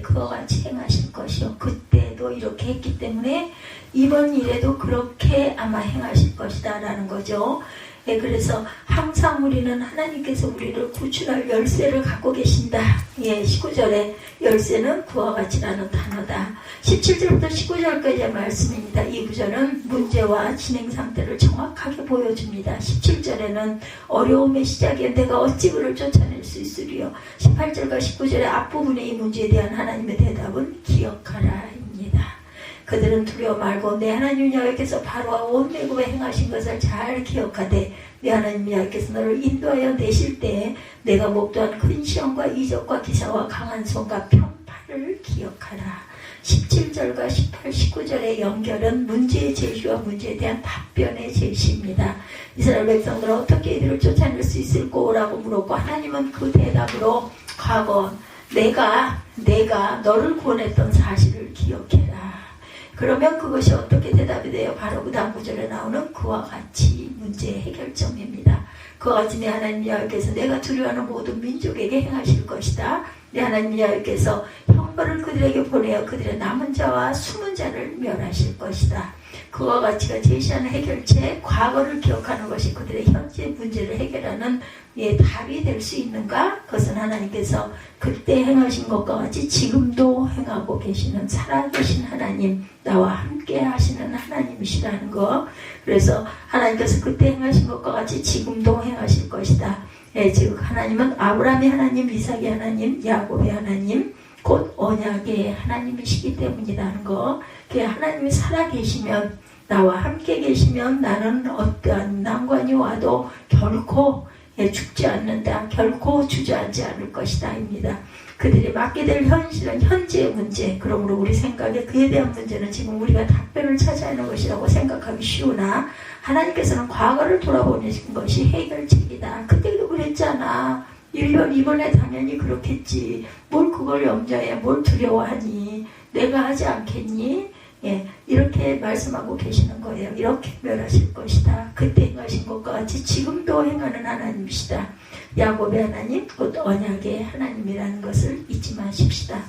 그와 같이 행하실 것이요. 그때도 이렇게 했기 때문에 이번 일에도 그렇게 아마 행하실 것이다 라는 거죠. 그래서 항상 우리는 하나님께서 우리를 구출할 열쇠를 갖고 계신다. 19절에 열쇠는 그와 같이라는 단어다. 17절부터 19절까지의 말씀입니다. 이 구절은 문제와 진행 상태를 정확하게 보여줍니다. 17절에는 어려움의 시작에 내가 어찌 그를 쫓아낼 수 있으리요. 18절과 19절의 앞부분의 이 문제에 대한 하나님의 대답은 기억하라입니다. 그들은 두려워 말고 내 하나님 야훼께서 바로와 온 애굽에 행하신 것을 잘 기억하되 내 하나님 야훼께서 너를 인도하여 내실 때 내가 목도한 큰 시험과 이적과 기사와 강한 손과 편팔을 기억하라. 17절과 18, 19절의 연결은 문제의 제시와 문제에 대한 답변의 제시입니다. 이스라엘 백성들은 어떻게 이들을 쫓아낼 수 있을꼬라고 물었고 하나님은 그 대답으로 과거 내가 너를 구원했던 사실을 기억해라. 그러면 그것이 어떻게 대답이 돼요? 바로 그 다음 구절에 나오는 그와 같이 문제의 해결점입니다. 그와 같이 내 하나님 여호와께서 내가 두려워하는 모든 민족에게 행하실 것이다. 내 하나님 여호와께서 형벌을 그들에게 보내어 그들의 남은 자와 숨은 자를 멸하실 것이다. 그와 같이가 제시하는 해결책, 과거를 기억하는 것이 그들의 현재 문제를 해결하는 답이 될 수 있는가? 그것은 하나님께서 그때 행하신 것과 같이 지금도 행하고 계시는 살아계신 하나님, 나와 함께 하시는 하나님이시라는 거. 그래서 하나님께서 그때 행하신 것과 같이 지금도 행하실 것이다. 즉 하나님은 아브라함의 하나님, 이삭의 하나님, 야곱의 하나님, 곧 언약의 하나님이시기 때문이라는 거. 그 하나님이 살아계시면, 나와 함께 계시면 나는 어떠한 난관이 와도 결코 죽지 않는다. 결코 주저앉지 않을 것이다 입니다. 그들이 맡게 될 현실은 현재의 문제. 그러므로 우리 생각에 그에 대한 문제는 지금 우리가 답변을 찾아야 하는 것이라고 생각하기 쉬우나 하나님께서는 과거를 돌아보는 것이 해결책이다. 그때도 그랬잖아. 1년 이번에 당연히 그렇겠지. 뭘 그걸 염려해. 뭘 두려워하니. 내가 하지 않겠니? 이렇게 말씀하고 계시는 거예요. 이렇게 멸하실 것이다. 그때 행하신 것과 같이 지금도 행하는 하나님이시다. 야곱의 하나님, 곧 언약의 하나님이라는 것을 잊지 마십시다.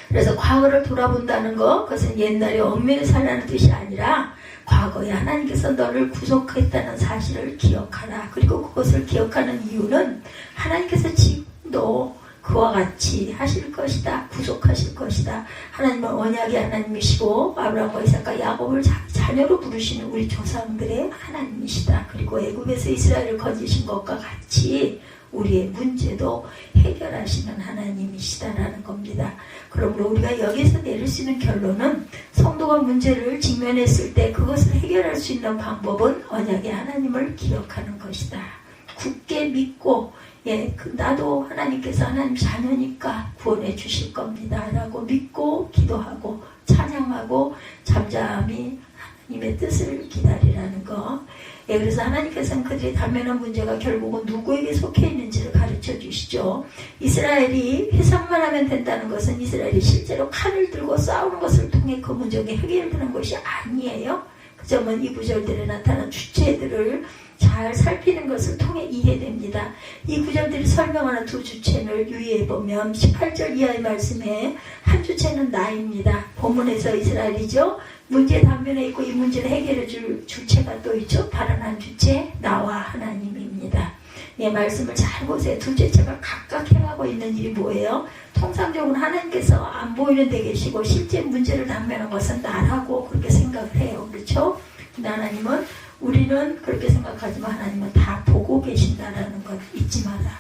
그래서 과거를 돌아본다는 것, 그것은 옛날에 엄밀히 살라는 뜻이 아니라 과거에 하나님께서 너를 구속했다는 사실을 기억하라. 그리고 그것을 기억하는 이유는 하나님께서 지금도 그와 같이 하실 것이다. 구속하실 것이다. 하나님은 언약의 하나님이시고 아브라함과 이삭과 야곱을 자녀로 부르시는 우리 조상들의 하나님이시다. 그리고 애굽에서 이스라엘을 건지신 것과 같이 우리의 문제도 해결하시는 하나님이시다라는 겁니다. 그러므로 우리가 여기서 내릴 수 있는 결론은 성도가 문제를 직면했을 때 그것을 해결할 수 있는 방법은 언약의 하나님을 기억하는 것이다. 굳게 믿고 나도 하나님께서 하나님 자녀니까 구원해 주실 겁니다 라고 믿고 기도하고 찬양하고 잠잠히 하나님의 뜻을 기다리라는 거. 그래서 하나님께서는 그들이 당면한 문제가 결국은 누구에게 속해 있는지를 가르쳐 주시죠. 이스라엘이 회상만 하면 된다는 것은 이스라엘이 실제로 칼을 들고 싸우는 것을 통해 그 문제가 해결되는 것이 아니에요. 그 점은 이 구절들에 나타난 주체들을 잘 살피는 것을 통해 이해됩니다. 이 구절들이 설명하는 두 주체를 유의해보면 18절 이하의 말씀에 한 주체는 나입니다. 본문에서 이스라엘이죠. 문제 단면에 있고 이 문제를 해결해 줄 주체가 또 있죠. 다른 한 주체, 나와 하나님입니다. 말씀을 잘 보세요. 두 주체가 각각 행하고 있는 일이 뭐예요? 통상적으로 하나님께서 안 보이는 데 계시고 실제 문제를 단면한 것은 나라고 그렇게 생각을 해요. 그렇죠? 근데 하나님은 우리는 그렇게 생각하지만 하나님은 다 보고 계신다라는 것 잊지 마라.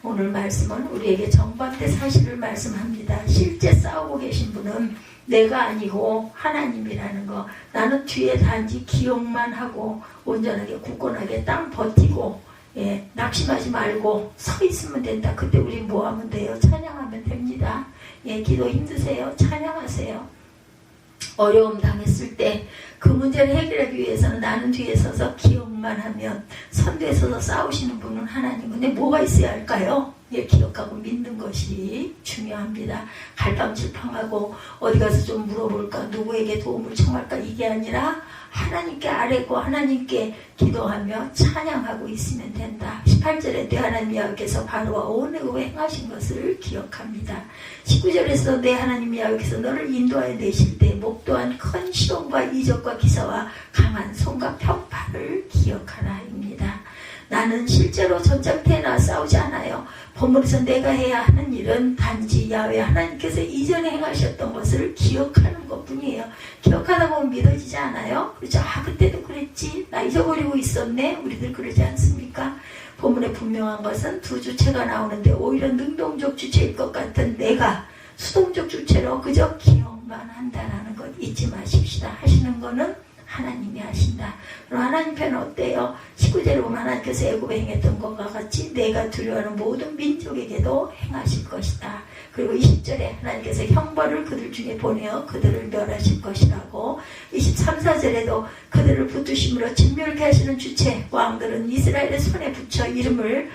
오늘 말씀은 우리에게 정반대 사실을 말씀합니다. 실제 싸우고 계신 분은 내가 아니고 하나님이라는 거. 나는 뒤에 단지 기억만 하고 온전하게 굳건하게 땅 버티고 낙심하지 말고 서 있으면 된다. 그때 우리 뭐 하면 돼요? 찬양하면 됩니다. 기도 힘드세요? 찬양하세요. 어려움 당했을 때 그 문제를 해결하기 위해서는 나는 뒤에 서서 기억만 하면 선두에 서서 싸우시는 분은 하나님. 근데 뭐가 있어야 할까요? 기억하고 믿는 것이 중요합니다. 갈팡질팡하고 어디 가서 좀 물어볼까, 누구에게 도움을 청할까, 이게 아니라 하나님께 아뢰고 하나님께 기도하며 찬양하고 있으면 된다. 18절에 내 하나님 여호와께서 바로와 온 애굽에 행하신 것을 기억합니다. 19절에서 내 하나님 여호와께서 너를 인도하여 내실 때 목도한 큰 시험과 이적과 기사와 강한 손과 편파를 기억하라입니다. 나는 실제로 전장터에 나와 싸우지 않아요. 본문에서 내가 해야 하는 일은 단지 야훼 하나님께서 이전에 행하셨던 것을 기억하는 것뿐이에요. 기억하다 보면 믿어지지 않아요? 그렇죠? 그때도 그랬지. 나 잊어버리고 있었네. 우리들 그러지 않습니까? 본문에 분명한 것은 두 주체가 나오는데 오히려 능동적 주체일 것 같은 내가 수동적 주체로 그저 기억만 한다는 것 잊지 마십시다. 하시는 거는 하나님이 하신다. 그럼 하나님 편은 어때요? 19절에 보면 하나님께서 애굽에 행했던 것과 같이 내가 두려워하는 모든 민족에게도 행하실 것이다. 그리고 20절에 하나님께서 형벌을 그들 중에 보내어 그들을 멸하실 것이라고. 23, 4절에도 그들을 붙드심으로 진멸케 하시는 주체 왕들은 이스라엘의 손에 붙여 이름을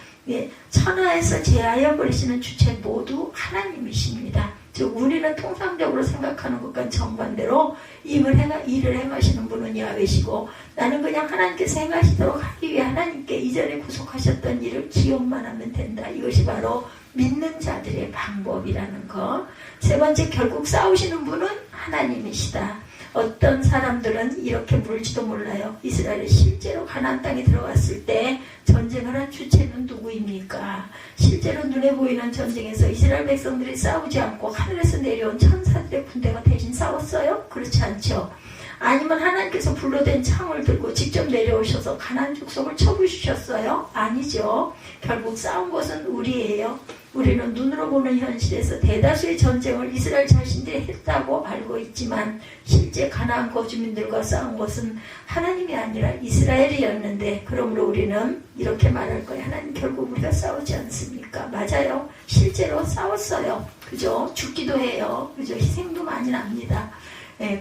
천하에서 제하여 버리시는 주체 모두 하나님이십니다. 즉 우리는 통상적으로 생각하는 것과 정반대로 일을 행하시는 분은 야훼시고, 나는 그냥 하나님께서 행하시도록 하기 위해 하나님께 이전에 구속하셨던 일을 기억만 하면 된다. 이것이 바로 믿는 자들의 방법이라는 것. 세 번째, 결국 싸우시는 분은 하나님이시다. 어떤 사람들은 이렇게 물지도 몰라요. 이스라엘이 실제로 가나안 땅에 들어갔을 때 전쟁을 한 주체는 누구입니까? 실제로 눈에 보이는 전쟁에서 이스라엘 백성들이 싸우지 않고 하늘에서 내려온 천사들의 군대가 대신 싸웠어요? 그렇지 않죠. 아니면 하나님께서 불러댄 창을 들고 직접 내려오셔서 가나안 족속을 쳐부수셨어요? 아니죠. 결국 싸운 것은 우리예요. 우리는 눈으로 보는 현실에서 대다수의 전쟁을 이스라엘 자신들이 했다고 알고 있지만, 실제 가나안 거주민들과 싸운 것은 하나님이 아니라 이스라엘이었는데, 그러므로 우리는 이렇게 말할 거예요. 하나님, 결국 우리가 싸우지 않습니까? 맞아요. 실제로 싸웠어요. 그죠? 죽기도 해요. 그죠? 희생도 많이 납니다.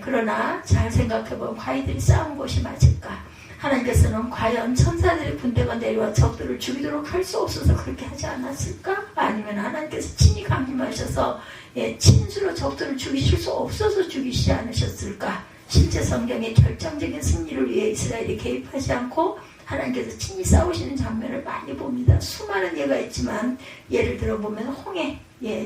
그러나 잘 생각해보면 과이들이 싸운 것이 맞을까? 하나님께서는 과연 천사들의 군대가 내려와 적들을 죽이도록 할 수 없어서 그렇게 하지 않았을까? 아니면 하나님께서 친히 강림하셔서 친수로 적들을 죽이실 수 없어서 죽이시지 않으셨을까? 실제 성경의 결정적인 승리를 위해 이스라엘이 개입하지 않고 하나님께서 친히 싸우시는 장면을 많이 봅니다. 수많은 예가 있지만, 예를 들어 보면 홍해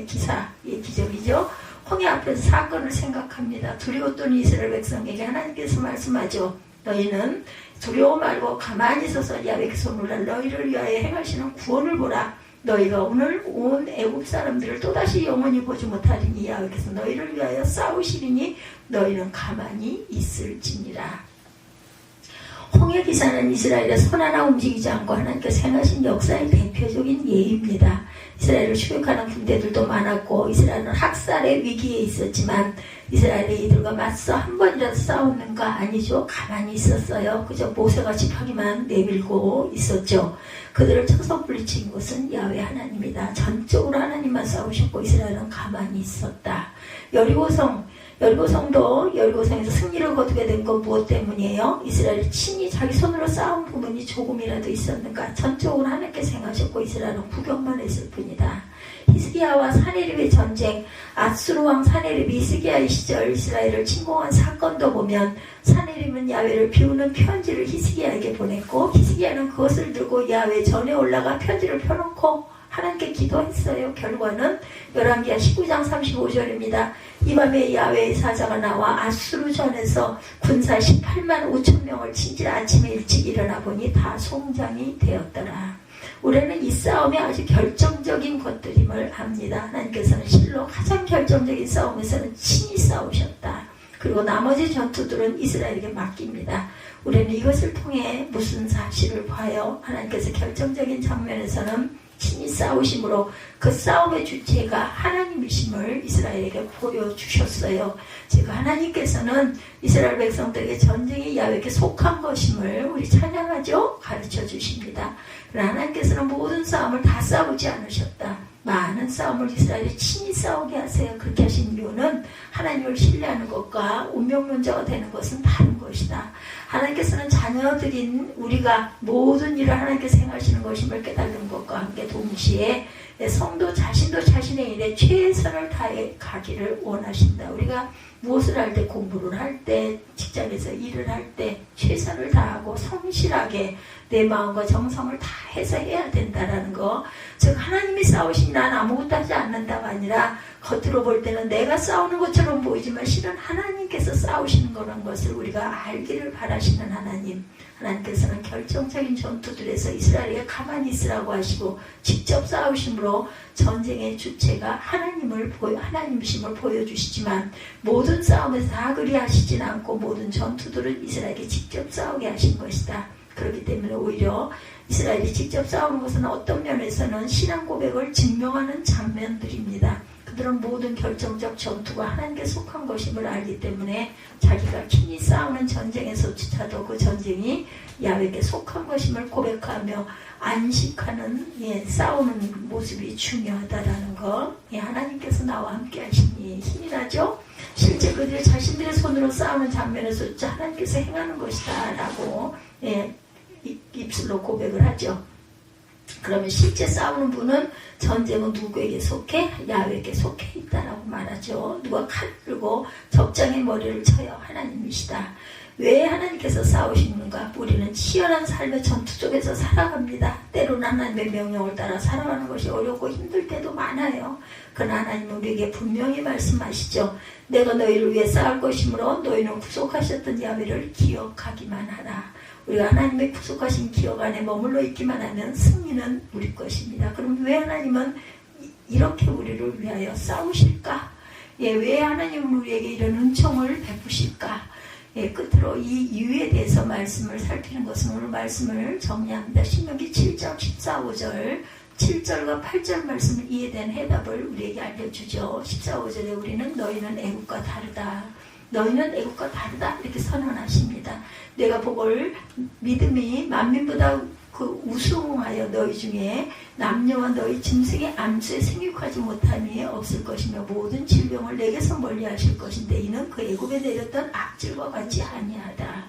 기사, 기적이죠. 홍해 앞에서 사건을 생각합니다. 두려워 떠는 이스라엘 백성에게 하나님께서 말씀하죠. 너희는 두려워 말고 가만히 서서 야훼께서 오늘날 너희를 위하여 행하시는 구원을 보라. 너희가 오늘 온 애굽 사람들을 또다시 영원히 보지 못하리니 야훼께서 너희를 위하여 싸우시리니 너희는 가만히 있을지니라. 홍해 기사는 이스라엘의 손 하나 움직이지 않고 하나님께서 행하신 역사의 대표적인 예입니다. 이스라엘을 추격하는 군대들도 많았고 이스라엘은 학살의 위기에 있었지만, 이스라엘이 이들과 맞서 한 번이라도 싸웠는가? 아니죠. 가만히 있었어요. 그저 모세가 지팡이만 내밀고 있었죠. 그들을 쳐서 물리친 것은 야훼 하나님이다. 전적으로 하나님만 싸우셨고 이스라엘은 가만히 있었다. 여리고성에서 승리를 거두게 된 건 무엇 때문이에요? 이스라엘이 친히 자기 손으로 쌓은 부분이 조금이라도 있었는가? 전적으로 하나님께서 행하셨고 이스라엘은 구경만 했을 뿐이다. 히스기야와 사네립의 전쟁, 아수르 왕 사네립이 히스기야의 시절 이스라엘을 침공한 사건도 보면, 사네립은 야훼를 비우는 편지를 히스기야에게 보냈고, 히스기야는 그것을 들고 야훼 전에 올라가 편지를 펴놓고 하나님께 기도했어요. 결과는 열왕기하 19장 35절입니다. 이 밤에 야훼의 사자가 나와 아수르 전에서 군사 18만 5천 명을 친지라 아침에 일찍 일어나 보니 다 송장이 되었더라. 우리는 이 싸움이 아주 결정적인 것들임을 압니다. 하나님께서는 실로 가장 결정적인 싸움에서는 친히 싸우셨다. 그리고 나머지 전투들은 이스라엘에게 맡깁니다. 우리는 이것을 통해 무슨 사실을 봐요? 하나님께서 결정적인 장면에서는 친히 싸우심으로 그 싸움의 주체가 하나님이심을 이스라엘에게 보여주셨어요. 즉 하나님께서는 이스라엘 백성들에게 전쟁이 야훼에게 속한 것임을 우리 찬양하죠? 가르쳐 주십니다. 그러나 하나님께서는 모든 싸움을 다 싸우지 않으셨다. 많은 싸움을 이스라엘이 친히 싸우게 하세요. 그렇게 하신 이유는 하나님을 신뢰하는 것과 운명론자가 되는 것은 다른 것이다. 하나님께서는 자녀들인 우리가 모든 일을 하나님께서 행하시는 것임을 깨달는 것과 함께 동시에 성도 자신도 자신의 일에 최선을 다해 가기를 원하신다. 우리가 무엇을 할 때, 공부를 할 때, 직장에서 일을 할 때 최선을 다하고 성실하게 내 마음과 정성을 다해서 해야 된다라는 거. 즉 하나님이 싸우시니 난 아무것도 하지 않는다가 아니라, 겉으로 볼 때는 내가 싸우는 것처럼 보이지만 실은 하나님께서 싸우시는 거라는 것을 우리가 알기를 바라시는 하나님. 하나님께서는 결정적인 전투들에서 이스라엘에게 가만히 있으라고 하시고 직접 싸우심으로 전쟁의 주체가 하나님이심을 보여주시지만, 모든 싸움에서 다 그리하시진 않고 모든 전투들은 이스라엘에게 직접 싸우게 하신 것이다. 그렇기 때문에 오히려 이스라엘이 직접 싸우는 것은 어떤 면에서는 신앙 고백을 증명하는 장면들입니다. 그들은 모든 결정적 전투가 하나님께 속한 것임을 알기 때문에 자기가 친히 싸우는 전쟁에서조차도 그 전쟁이 야훼에게 속한 것임을 고백하며 안식하는 싸우는 모습이 중요하다라는 것. 하나님께서 나와 함께 하시니 힘이 나죠? 실제 그들이 자신들의 손으로 싸우는 장면에서조차 하나님께서 행하는 것이다 라고 입술로 고백을 하죠. 그러면 실제 싸우는 분은 전쟁은 누구에게 속해? 야훼에게 속해 있다라고 말하죠. 누가 칼을 들고 적장의 머리를 쳐요? 하나님이시다. 왜 하나님께서 싸우시는가? 우리는 치열한 삶의 전투 속에서 살아갑니다. 때로는 하나님의 명령을 따라 살아가는 것이 어렵고 힘들 때도 많아요. 그러나 하나님은 우리에게 분명히 말씀하시죠. 내가 너희를 위해 싸울 것이므로 너희는 구속하셨던 야훼를 기억하기만 하라. 우리가 하나님의 구속하신 기억 안에 머물러 있기만 하면 승리는 우리 것입니다. 그럼 왜 하나님은 이렇게 우리를 위하여 싸우실까? 왜 하나님은 우리에게 이런 은총을 베푸실까? 끝으로 이 이유에 대해서 말씀을 살피는 것은 오늘 말씀을 정리합니다. 신명기 7장 14, 5절 7절과 8절 말씀을 이해된 해답을 우리에게 알려주죠. 14, 5절에 우리는 너희는 애국과 다르다. 너희는 애국과 다르다 이렇게 선언하십니다. 내가 복을 믿음이 만민보다 그 우수하여 너희 중에 남녀와 너희 짐승의 암수에 생육하지 못함이 없을 것이며 모든 질병을 내게서 멀리하실 것인데 이는 그 애굽에 내렸던 악질과 같이 아니하다.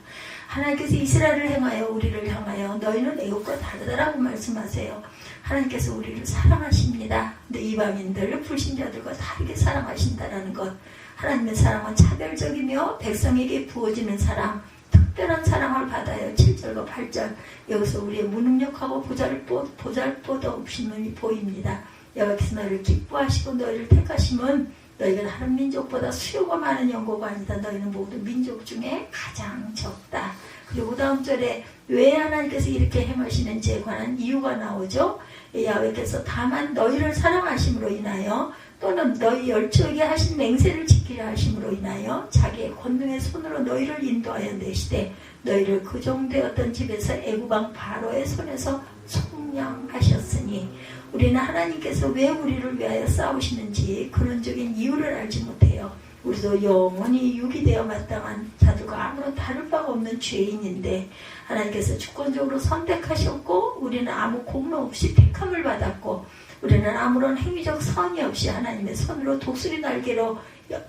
하나님께서 이스라엘을 향하여 우리를 향하여 너희는 애국과 다르다라고 말씀하세요. 하나님께서 우리를 사랑하십니다. 근데 이방인들 불신자들과 다르게 사랑하신다라는 것. 하나님의 사랑은 차별적이며 백성에게 부어지는 사랑, 특별한 사랑을 받아요. 7절과 8절 여기서 우리의 무능력하고 보잘것 없음이 보입니다. 여호와께서 너희를 기뻐하시고 너희를 택하심은 너희가 다른 민족보다 수요가 많은 연고가 아니다. 너희는 모두 민족 중에 가장 적다. 그리고 다음 절에 왜 하나님께서 이렇게 행하시는지에 관한 이유가 나오죠. 야훼께서 다만 너희를 사랑하심으로 인하여 또는 너희 열조에게 하신 맹세를 지키려 하심으로 인하여 자기의 권능의 손으로 너희를 인도하여 내시되 너희를 그 종되었던 집에서 애굽왕 바로의 손에서 속량하셨으니 우리는 하나님께서 왜 우리를 위하여 싸우시는지 근원적인 이유를 알지 못해요. 우리도 영원히 유기되어 마땅한 자들과 아무런 다를 바가 없는 죄인인데 하나님께서 주권적으로 선택하셨고 우리는 아무 공로 없이 택함을 받았고 우리는 아무런 행위적 선이 없이 하나님의 손으로 독수리 날개로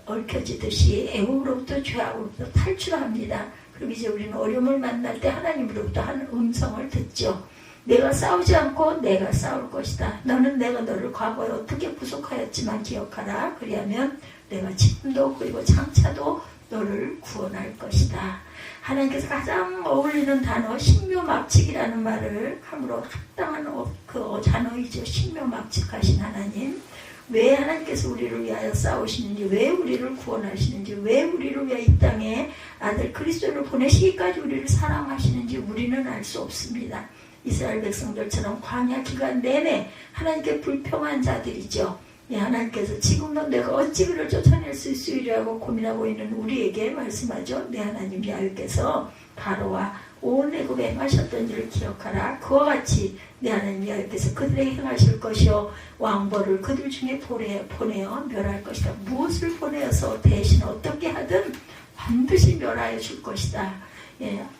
얽혀지듯이 애국으로부터 죄악으로부터 탈출합니다. 그럼 이제 우리는 어려움을 만날 때 하나님으로부터 하는 음성을 듣죠. 내가 싸우지 않고 내가 싸울 것이다. 너는 내가 너를 과거에 어떻게 구속하였지만 기억하라. 그리하면 내가 지금도 그리고 장차도 너를 구원할 것이다. 하나님께서 가장 어울리는 단어 신묘막측이라는 말을 함으로 합당한 그 단어이죠. 신묘막측하신 하나님. 왜 하나님께서 우리를 위하여 싸우시는지, 왜 우리를 구원하시는지, 왜 우리를 위하여 이 땅에 아들 그리스도를 보내시기까지 우리를 사랑하시는지 우리는 알 수 없습니다. 이스라엘 백성들처럼 광야 기간 내내 하나님께 불평한 자들이죠. 하나님께서 지금도 내가 어찌 그를 쫓아낼 수 있으리라고 고민하고 있는 우리에게 말씀하죠. 내 하나님 야훼께서 바로와 온 애굽에 행하셨던 일을 기억하라. 그와 같이 내 하나님 야훼께서 그들에게 행하실 것이요 왕벌을 그들 중에 보내어 멸할 것이다. 무엇을 보내어서 대신 어떻게 하든 반드시 멸하여 줄 것이다.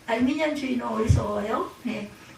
알미니안 주의는 어리석어요.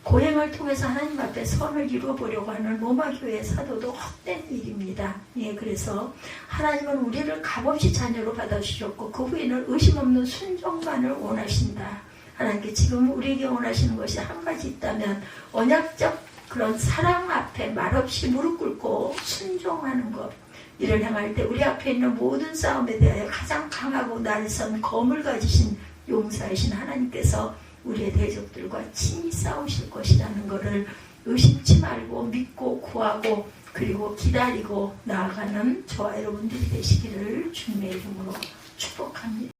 고행을 통해서 하나님 앞에 선을 이루어보려고 하는 로마교회의 사도도 헛된 일입니다. 그래서 하나님은 우리를 값없이 자녀로 받아주셨고 그 후에는 의심 없는 순종만을 원하신다. 하나님께 지금 우리에게 원하시는 것이 한 가지 있다면 언약적 그런 사랑 앞에 말없이 무릎 꿇고 순종하는 것. 이를 향할 때 우리 앞에 있는 모든 싸움에 대하여 가장 강하고 날선 검을 가지신 용사이신 하나님께서 우리의 대적들과 친히 싸우실 것이라는 것을 의심치 말고 믿고 구하고 그리고 기다리고 나아가는 저와 여러분들이 되시기를 주님의 이름으로 축복합니다.